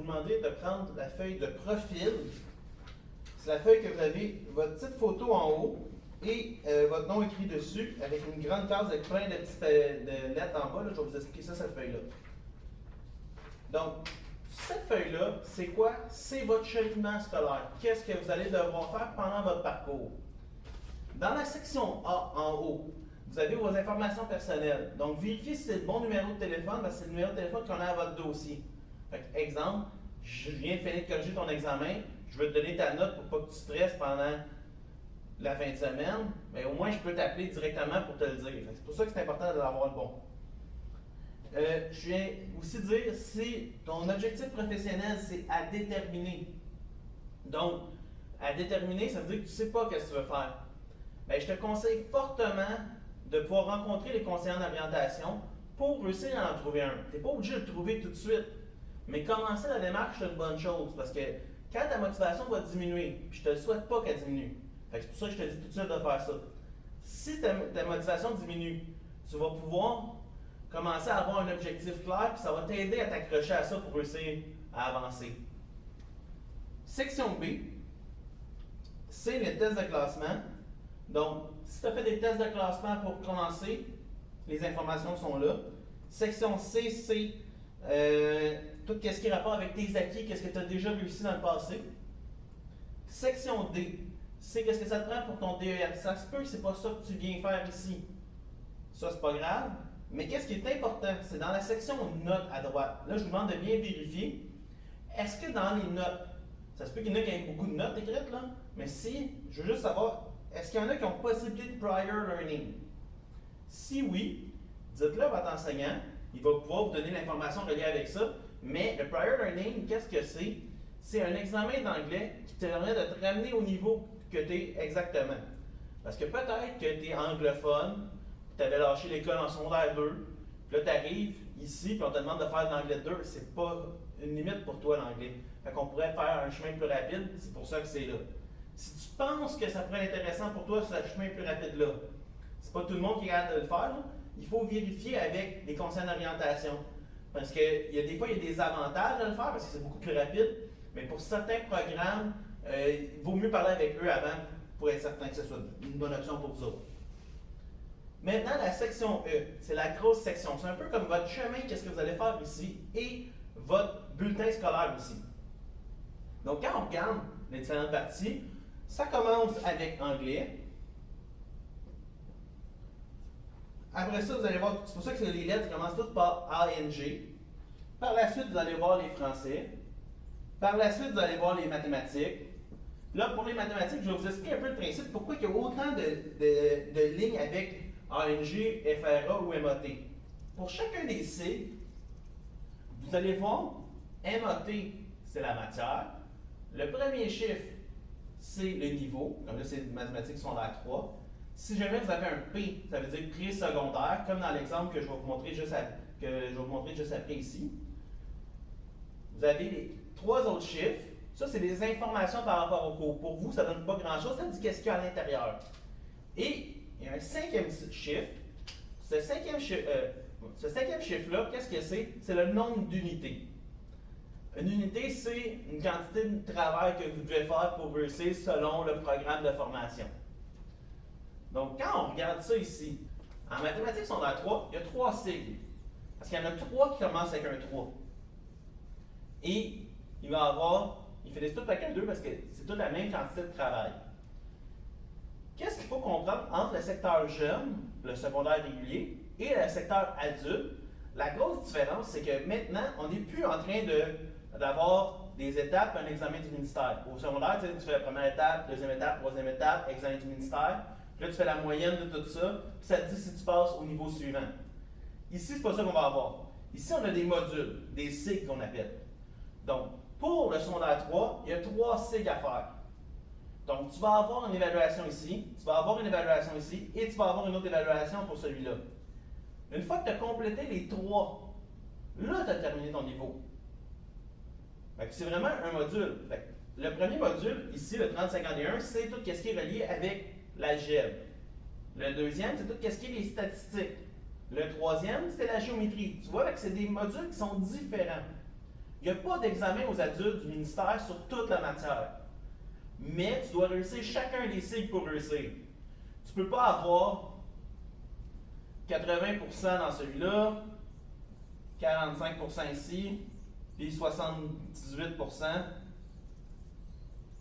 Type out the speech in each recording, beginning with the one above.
demander de prendre la feuille de profil. C'est la feuille que vous avez votre petite photo en haut et votre nom écrit dessus avec une grande case avec plein de petites de lettres en bas. Là, je vais vous expliquer ça, cette feuille-là. Donc, cette feuille-là, c'est quoi? C'est votre cheminement scolaire. Qu'est-ce que vous allez devoir faire pendant votre parcours? Dans la section A en haut, vous avez vos informations personnelles. Donc, vérifiez si c'est le bon numéro de téléphone, parce que c'est le numéro de téléphone qu'on a à votre dossier. Fait que, exemple, je viens de finir de corriger ton examen, je veux te donner ta note pour pas que tu stresses pendant la fin de semaine, mais au moins je peux t'appeler directement pour te le dire. C'est pour ça que c'est important d'avoir le bon. Je viens aussi dire si ton objectif professionnel, c'est à déterminer. Donc, à déterminer, ça veut dire que tu ne sais pas ce que tu veux faire. Bien, je te conseille fortement de pouvoir rencontrer les conseillers en orientation pour réussir à en trouver un. Tu n'es pas obligé de le trouver tout de suite, mais commencer la démarche, c'est une bonne chose parce que quand ta motivation va diminuer, puis je ne te souhaite pas qu'elle diminue, c'est pour ça que je te dis tout de suite de faire ça. Si ta motivation diminue, tu vas pouvoir commencer à avoir un objectif clair, puis ça va t'aider à t'accrocher à ça pour réussir à avancer. Section B, c'est les tests de classement. Donc, si tu as fait des tests de classement pour commencer, les informations sont là. Section C, c'est tout ce qui est rapport avec tes acquis, qu'est-ce que tu as déjà réussi dans le passé. Section D, c'est qu'est-ce que ça te prend pour ton DER. Ça se peut que ce n'est pas ça que tu viens faire ici. Ça, c'est pas grave. Mais qu'est-ce qui est important? C'est dans la section notes à droite. Là, je vous demande de bien vérifier. Est-ce que dans les notes, ça se peut qu'il y en a qui aient beaucoup de notes écrites, là, mais si, je veux juste savoir, est-ce qu'il y en a qui ont possibilité de prior learning? Si oui, dites-le à votre enseignant, il va pouvoir vous donner l'information reliée avec ça. Mais le prior learning, qu'est-ce que c'est? C'est un examen d'anglais qui te permet de te ramener au niveau que tu es exactement. Parce que peut-être que tu es anglophone, tu avais lâché l'école en secondaire 2, puis là tu arrives ici, puis on te demande de faire de l'anglais 2, c'est pas une limite pour toi l'anglais. Fait qu'on pourrait faire un chemin plus rapide, c'est pour ça que c'est là. Si tu penses que ça pourrait être intéressant pour toi, ce chemin plus rapide-là, c'est pas tout le monde qui est capable de le faire, là. Il faut vérifier avec les conseils d'orientation. Parce que des fois, il y a des avantages à le faire, parce que c'est beaucoup plus rapide, mais pour certains programmes, il vaut mieux parler avec eux avant pour être certain que ce soit une bonne option pour vous autres. Maintenant, la section E, c'est la grosse section. C'est un peu comme votre chemin, qu'est-ce que vous allez faire ici, et votre bulletin scolaire aussi. Donc, quand on regarde les différentes parties, ça commence avec anglais. Après ça, vous allez voir, c'est pour ça que les lettres commencent toutes par ANG. Par la suite, vous allez voir les français. Par la suite, vous allez voir les mathématiques. Là, pour les mathématiques, je vais vous expliquer un peu le principe, pourquoi il y a autant de lignes avec ANG, FRA ou MAT. Pour chacun des sigles, vous allez voir, MAT, c'est la matière. Le premier chiffre, c'est le niveau. Comme là, c'est mathématiques secondaire 3. Si jamais vous avez un P, ça veut dire pré-secondaire, comme dans l'exemple que je vais vous montrer juste après ici. Vous avez les 3 autres chiffres. Ça, c'est des informations par rapport au cours. Pour vous, ça ne donne pas grand-chose, ça dit qu'est-ce qu'il y a à l'intérieur. Et il y a un 5e chiffre. Ce 5e chiffre-là, qu'est-ce que c'est? C'est le nombre d'unités. Une unité, c'est une quantité de travail que vous devez faire pour réussir selon le programme de formation. Donc, quand on regarde ça ici, en mathématiques secondaire 3, il y a 3 sigles. Parce qu'il y en a 3 qui commencent avec un 3. Et il va y avoir, ils finissent tous avec un 2 parce que c'est toute la même quantité de travail. Qu'est-ce qu'il faut comprendre entre le secteur jeune, le secondaire régulier, et le secteur adulte? La grosse différence, c'est que maintenant, on n'est plus en train d'avoir des étapes, un examen du ministère. Au secondaire, tu fais la première étape, deuxième étape, troisième étape, examen du ministère. Puis là, tu fais la moyenne de tout ça, puis ça te dit si tu passes au niveau suivant. Ici, c'est pas ça qu'on va avoir. Ici, on a des modules, des cycles qu'on appelle. Donc, pour le secondaire 3, il y a 3 cycles à faire. Donc, tu vas avoir une évaluation ici, tu vas avoir une évaluation ici, et tu vas avoir une autre évaluation pour celui-là. Une fois que tu as complété les 3, là, tu as terminé ton niveau. C'est vraiment un module. Le premier module, ici, le 3051, c'est tout ce qui est relié avec l'algèbre. Le deuxième, c'est tout ce qui est les statistiques. Le troisième, c'est la géométrie. Tu vois que c'est des modules qui sont différents. Il n'y a pas d'examen aux adultes du ministère sur toute la matière. Mais tu dois réussir chacun des cycles pour réussir. Tu ne peux pas avoir 80% dans celui-là, 45% ici, puis 78%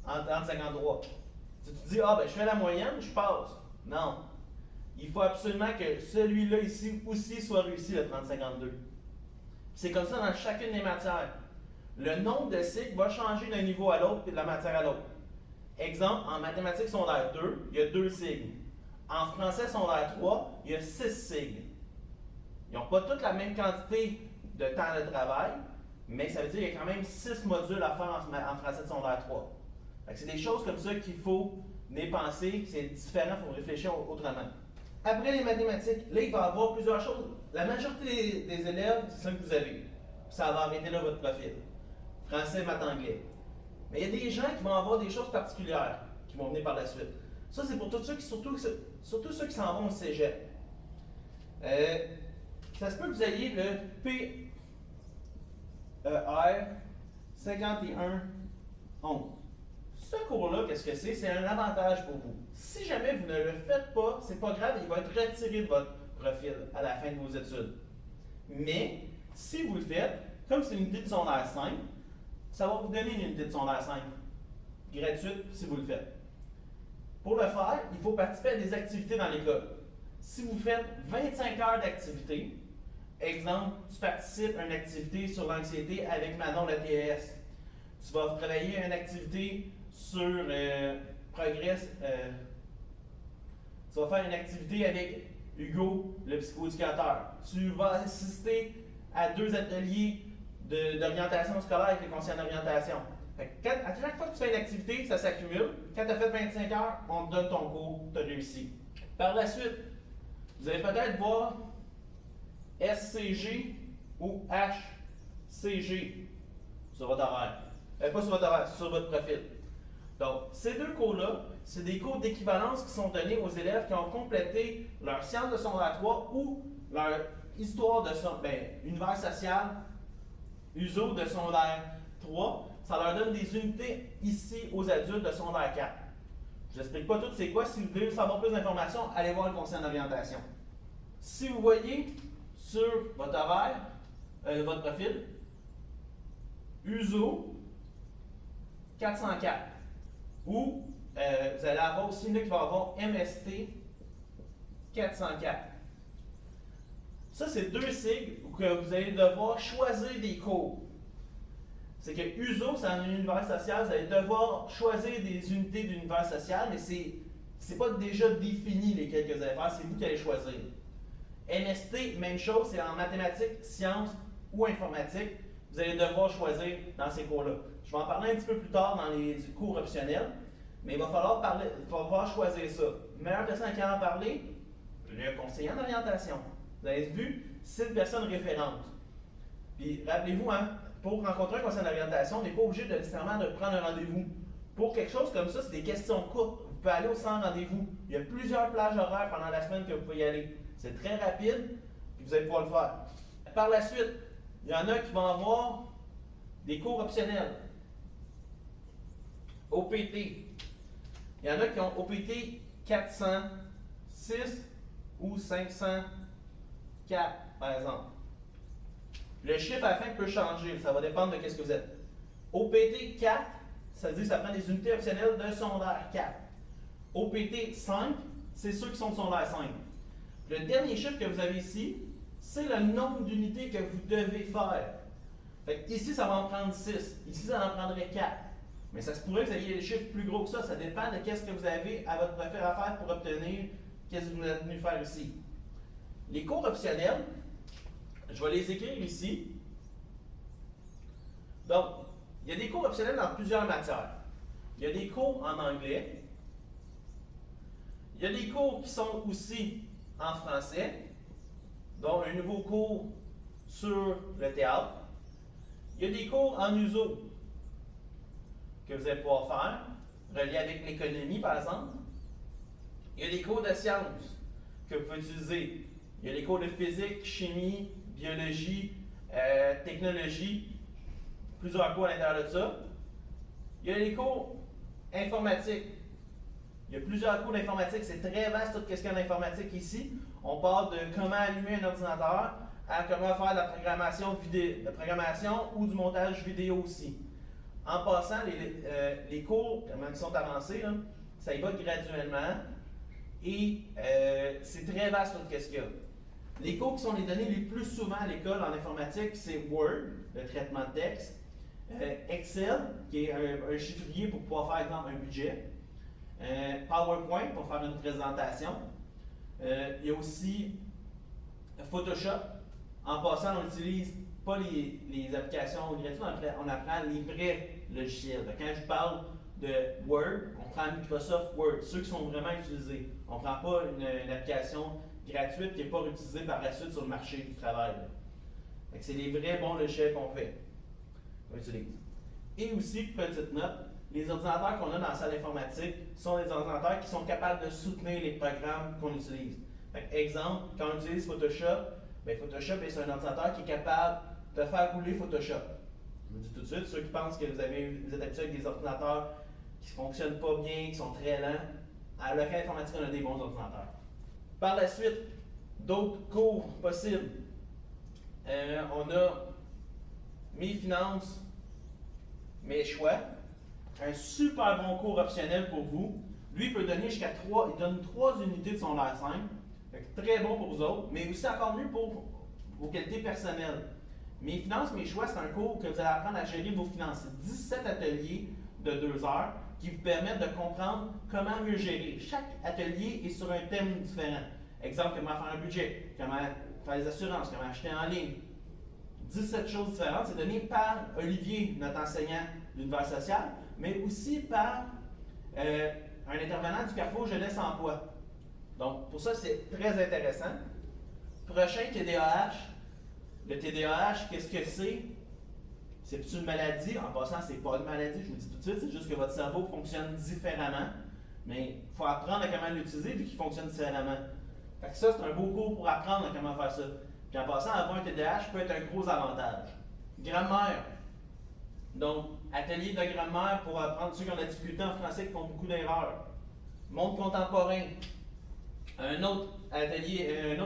en 53. Tu te dis, ah ben je fais la moyenne, je passe. Non. Il faut absolument que celui-là ici aussi soit réussi, le 30-52. C'est comme ça dans chacune des matières. Le nombre de cycles va changer d'un niveau à l'autre et de la matière à l'autre. Exemple, en mathématiques secondaire 2, il y a 2 signes. En français secondaire 3, il y a 6 signes. Ils n'ont pas toutes la même quantité de temps de travail, mais ça veut dire qu'il y a quand même 6 modules à faire en français de secondaire 3. C'est des choses comme ça qu'il faut dépenser, c'est différent, il faut réfléchir autrement. Après les mathématiques, là, il va y avoir plusieurs choses. La majorité des élèves, c'est ça que vous avez. Ça va arrêter là votre profil. Français, maths, anglais. Mais il y a des gens qui vont avoir des choses particulières qui vont venir par la suite. Ça, c'est pour tous ceux qui, surtout ceux qui s'en vont au cégep. Ça se peut que vous ayez le PER 51-11. Ce cours-là, qu'est-ce que c'est? C'est un avantage pour vous. Si jamais vous ne le faites pas, c'est pas grave, il va être retiré de votre profil à la fin de vos études. Mais, si vous le faites, comme c'est une unité de secondaire 5, ça va vous donner une unité de secondaire 5 gratuite si vous le faites. Pour le faire, il faut participer à des activités dans l'école. Si vous faites 25 heures d'activité, exemple, tu participes à une activité sur l'anxiété avec Manon, la TES. Tu vas travailler à une activité sur Progress. Tu vas faire une activité avec Hugo, le psychoéducateur. Tu vas assister à 2 ateliers d'orientation scolaire avec les conseillers d'orientation. À chaque fois que tu fais une activité, ça s'accumule. Quand tu as fait 25 heures, on te donne ton cours, tu as réussi. Par la suite, vous allez peut-être voir SCG ou HCG sur votre horaire. Pas sur votre horaire, sur votre profil. Donc, ces 2 cours-là, c'est des cours d'équivalence qui sont donnés aux élèves qui ont complété leur sciences de secondaire 3 ou leur histoire de univers social, USO de secondaire 3. Ça leur donne des unités ici aux adultes de secondaire 4. Je ne vous explique pas tout c'est quoi. Si vous voulez savoir plus d'informations, allez voir le conseil d'orientation. Si vous voyez sur votre horaire, votre profil, USO 404. Ou vous allez avoir aussi là qui va avoir MST 404. Ça, c'est 2 sigles que vous allez devoir choisir des cours. C'est que USO, c'est un univers social, vous allez devoir choisir des unités d'univers social, mais c'est pas déjà défini lesquels que vous allez faire, c'est vous qui allez choisir. MST, même chose, c'est en mathématiques, sciences ou informatique. Vous allez devoir choisir dans ces cours-là. Je vais en parler un petit peu plus tard dans les cours optionnels, mais il va falloir choisir ça. Meilleure personne à qui en parler, le conseiller en orientation. Vous avez vu, c'est une personne référente. Puis rappelez-vous, pour rencontrer un conseiller d'orientation, on n'est pas obligé de nécessairement de prendre un rendez-vous. Pour quelque chose comme ça, c'est des questions courtes. Vous pouvez aller au centre rendez-vous. Il y a plusieurs plages horaires pendant la semaine que vous pouvez y aller. C'est très rapide, puis vous allez pouvoir le faire. Par la suite, il y en a qui vont avoir des cours optionnels. OPT. Il y en a qui ont OPT 406 ou 504, par exemple. Le chiffre à la fin peut changer, ça va dépendre de ce que vous êtes. OPT 4, ça veut dire que ça prend des unités optionnelles de secondaire 4. OPT 5, c'est ceux qui sont de secondaire 5. Le dernier chiffre que vous avez ici, c'est le nombre d'unités que vous devez faire. Fait ici, ça va en prendre 6. Ici, ça en prendrait 4. Mais ça se pourrait que vous ayez des chiffres plus gros que ça. Ça dépend de ce que vous avez à votre profil à faire pour obtenir ce que vous êtes venu faire ici. Les cours optionnels, je vais les écrire ici. Donc, il y a des cours optionnels dans plusieurs matières. Il y a des cours en anglais. Il y a des cours qui sont aussi en français, dont un nouveau cours sur le théâtre. Il y a des cours en USO que vous allez pouvoir faire, reliés avec l'économie par exemple. Il y a des cours de sciences que vous pouvez utiliser. Il y a des cours de physique, chimie, biologie, technologie. Vous plusieurs cours à l'intérieur de ça. Il y a les cours informatiques. Il y a plusieurs cours d'informatique. C'est très vaste tout ce qu'il y a d'informatique ici. On part de comment allumer un ordinateur à comment faire de la programmation vidéo, de la programmation ou du montage vidéo aussi. En passant, les cours, comment ils sont avancés, là, ça y va graduellement et c'est très vaste tout ce qu'il y a. Les cours qui sont les données les plus souvent à l'école en informatique, c'est Word, le traitement de texte, Excel, qui est un chiffrier pour pouvoir faire, exemple, un budget, PowerPoint pour faire une présentation. Il y a aussi Photoshop. En passant, on n'utilise pas les applications gratuites, on apprend les vrais logiciels. Quand je parle de Word, on prend Microsoft Word, ceux qui sont vraiment utilisés. On ne prend pas une application gratuite qui n'est pas utilisée par la suite sur le marché du travail. C'est les vrais bons logiciels qu'on utilise. Et aussi, petite note, les ordinateurs qu'on a dans la salle informatique sont des ordinateurs qui sont capables de soutenir les programmes qu'on utilise. Exemple, quand on utilise Photoshop, Photoshop est un ordinateur qui est capable de faire rouler Photoshop. Je vous dis tout de suite, ceux qui pensent que vous êtes habitués avec des ordinateurs qui ne fonctionnent pas bien, qui sont très lents, à l'occasion informatique, on a des bons ordinateurs. Par la suite, d'autres cours possibles. On a mes finances, mes choix. Un super bon cours optionnel pour vous. Lui peut donner jusqu'à 3, il donne 3 unités de son layer 5. Très bon pour vous autres, mais aussi encore mieux pour vos qualités personnelles. Mes finances, mes choix, c'est un cours que vous allez apprendre à gérer vos finances. C'est 17 ateliers de 2 heures qui vous permettent de comprendre comment mieux gérer. Chaque atelier est sur un thème différent. Exemple, comment faire un budget, comment faire les assurances, comment acheter en ligne. 17 choses différentes. C'est donné par Olivier, notre enseignant de l'univers social, mais aussi par un intervenant du Carrefour Jeunesse Emploi. Donc, pour ça, c'est très intéressant. Prochain, TDAH. Le TDAH, qu'est-ce que c'est? C'est une maladie. En passant, c'est pas une maladie, je vous dis tout de suite, c'est juste que votre cerveau fonctionne différemment. Mais il faut apprendre à comment l'utiliser puis qu'il fonctionne différemment. Fait que ça, c'est un beau cours pour apprendre à comment faire ça. Puis en passant, avoir un TDAH peut être un gros avantage. Grammaire. Donc, atelier de grammaire pour apprendre ceux qui ont de la difficulté en français qui font beaucoup d'erreurs. Monde contemporain. Un autre atelier,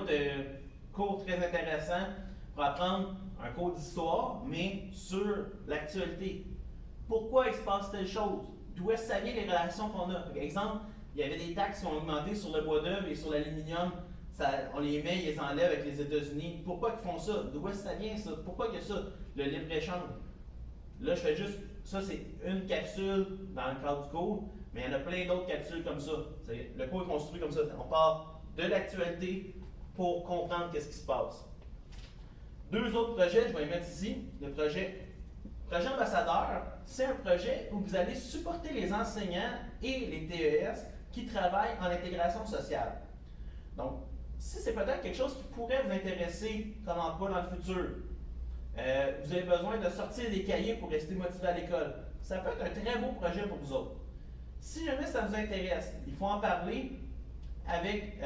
cours très intéressant pour apprendre un cours d'histoire, mais sur l'actualité. Pourquoi il se passe telle chose? D'où est-ce que ça vient les relations qu'on a? Par exemple, il y avait des taxes qui ont augmenté sur le bois d'œuvre et sur l'aluminium. On les met, ils les enlèvent avec les États-Unis. Pourquoi ils font ça? D'où est-ce que ça vient ça? Pourquoi il y a ça? Le libre-échange. Là, je fais juste, ça c'est une capsule dans le cadre du cours, mais il y en a plein d'autres capsules comme ça. Le cours est construit comme ça. On part de l'actualité pour comprendre qu'est-ce qui se passe. 2 autres projets, je vais les mettre ici. Le projet ambassadeur, c'est un projet où vous allez supporter les enseignants et les TES qui travaillent en intégration sociale. Donc, si c'est peut-être quelque chose qui pourrait vous intéresser comme emploi dans le futur, vous avez besoin de sortir des cahiers pour rester motivé à l'école. Ça peut être un très beau projet pour vous autres. Si jamais ça vous intéresse, il faut en parler avec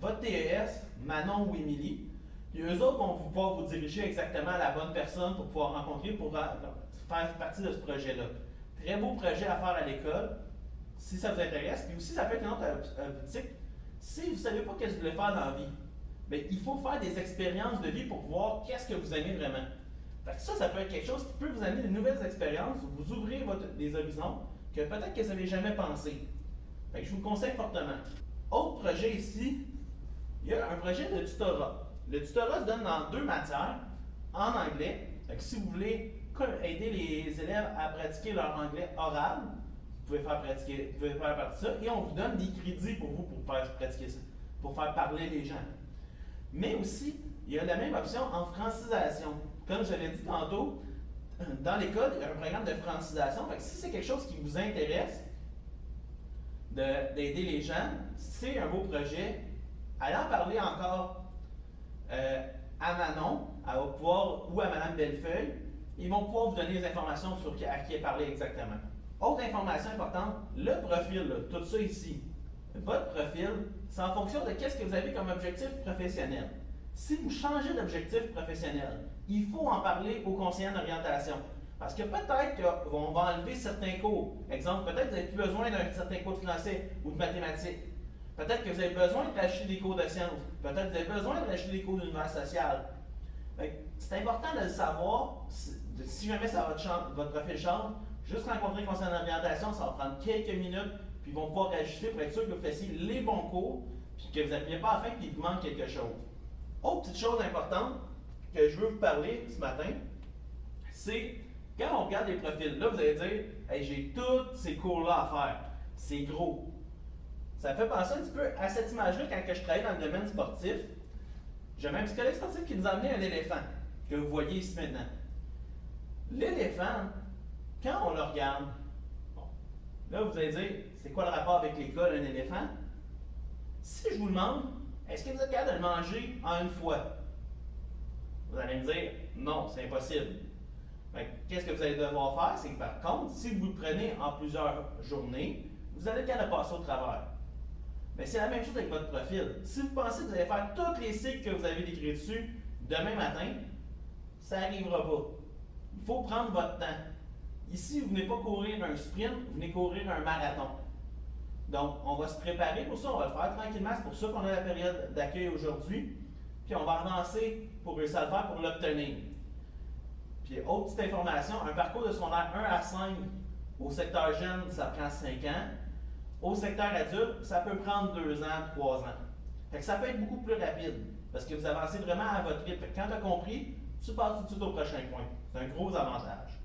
votre TES, Manon ou Émilie. Puis eux autres vont pouvoir vous diriger exactement à la bonne personne pour pouvoir rencontrer, pour faire partie de ce projet-là. Très beau projet à faire à l'école, si ça vous intéresse. Puis aussi, ça peut être une autre optique. Si vous ne savez pas ce que vous voulez faire dans la vie, bien, il faut faire des expériences de vie pour voir qu'est-ce que vous aimez vraiment. Fait que ça peut être quelque chose qui peut vous amener de nouvelles expériences, vous ouvrir des horizons que peut-être que vous n'avez jamais pensé. Fait que je vous le conseille fortement. Autre projet ici, il y a un projet de tutorat. Le tutorat se donne dans 2 matières, en anglais. Fait que si vous voulez aider les élèves à pratiquer leur anglais oral, vous pouvez faire partie de ça, et on vous donne des crédits pour vous pour faire pratiquer ça, pour faire parler les gens. Mais aussi, il y a la même option en francisation. Comme je l'ai dit tantôt, dans l'école, il y a un programme de francisation. Fait que si c'est quelque chose qui vous intéresse, d'aider les gens, c'est un beau projet. Allez en parler encore à Manon, ou à Mme Bellefeuille. Ils vont pouvoir vous donner des informations sur à qui est parlé exactement. Autre information importante, le profil, là, tout ça ici. Votre profil, c'est en fonction de qu'est-ce que vous avez comme objectif professionnel. Si vous changez d'objectif professionnel, il faut en parler au conseiller d'orientation. Parce que peut-être qu'on va enlever certains cours. Exemple, peut-être que vous n'avez plus besoin d'un certain cours de français ou de mathématiques. Peut-être que vous avez besoin de racheter des cours de sciences. Peut-être que vous avez besoin de racheter des cours d'univers social. C'est important de le savoir. Si jamais votre profil change, juste rencontrer le conseil d'orientation, ça va prendre quelques minutes, puis ils vont pouvoir ajuster pour être sûr que vous fassiez les bons cours, puis que vous n'appuyez pas à la fin qu'il vous manque quelque chose. Autre petite chose importante que je veux vous parler ce matin, c'est quand on regarde les profils, là vous allez dire hey, j'ai tous ces cours-là à faire. C'est gros. Ça me fait penser un petit peu à cette image-là quand je travaillais dans le domaine sportif. J'avais un psychologue sportif qui nous a amené un éléphant, que vous voyez ici maintenant. L'éléphant, quand on le regarde, bon, là vous allez dire c'est quoi le rapport avec l'école, un éléphant? Si je vous demande, est-ce que vous êtes capable de le manger en une fois? Vous allez me dire non, c'est impossible. Qu'est-ce que vous allez devoir faire? C'est que par contre, si vous le prenez en plusieurs journées, vous allez être capable de passer au travers. Mais c'est la même chose avec votre profil. Si vous pensez que vous allez faire tous les cycles que vous avez décrits dessus demain matin, ça n'arrivera pas. Il faut prendre votre temps. Ici, vous ne venez pas courir un sprint, vous venez courir un marathon. Donc, on va se préparer pour ça, on va le faire tranquillement. C'est pour ça qu'on a la période d'accueil aujourd'hui. Puis on va avancer pour réussir à le faire pour l'obtenir. Puis, autre petite information, un parcours de secondaire 1 à 5 au secteur jeune, ça prend 5 ans. Au secteur adulte, ça peut prendre 2 ans, 3 ans. Fait que ça peut être beaucoup plus rapide parce que vous avancez vraiment à votre rythme. Quand tu as compris, tu passes tout de suite au prochain point. C'est un gros avantage.